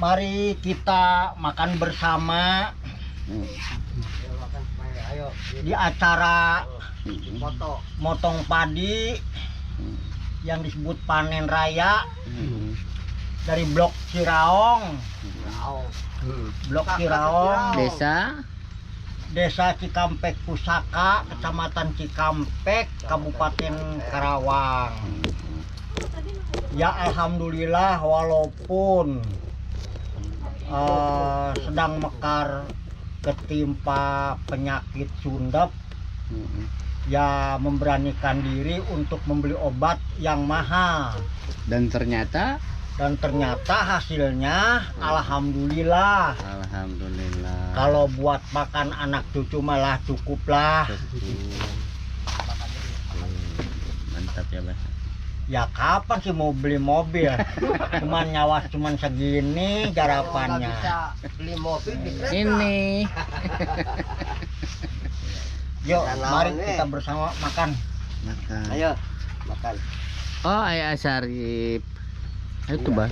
Mari kita makan bersama di acara motong padi yang disebut panen raya dari Blok Ciraong. Blok Ciraong, Desa Cikampek Pusaka, Kecamatan Cikampek, Kabupaten Karawang. Ya alhamdulillah, walaupun sedang mekar ketimpa penyakit sundep, ya memberanikan diri untuk membeli obat yang mahal. Dan ternyata hasilnya alhamdulillah. Kalau buat makan anak cucu malah cukup lah. Mantap ya, Mas. Ya kapan sih mau beli mobil? Cuman nyawa cuman segini garapannya. Beli mobil Ini. Yuk, mari kita bersama makan. Makan. Ayo makan. Oh, ayah Syarif. Ayo tuh, Bah.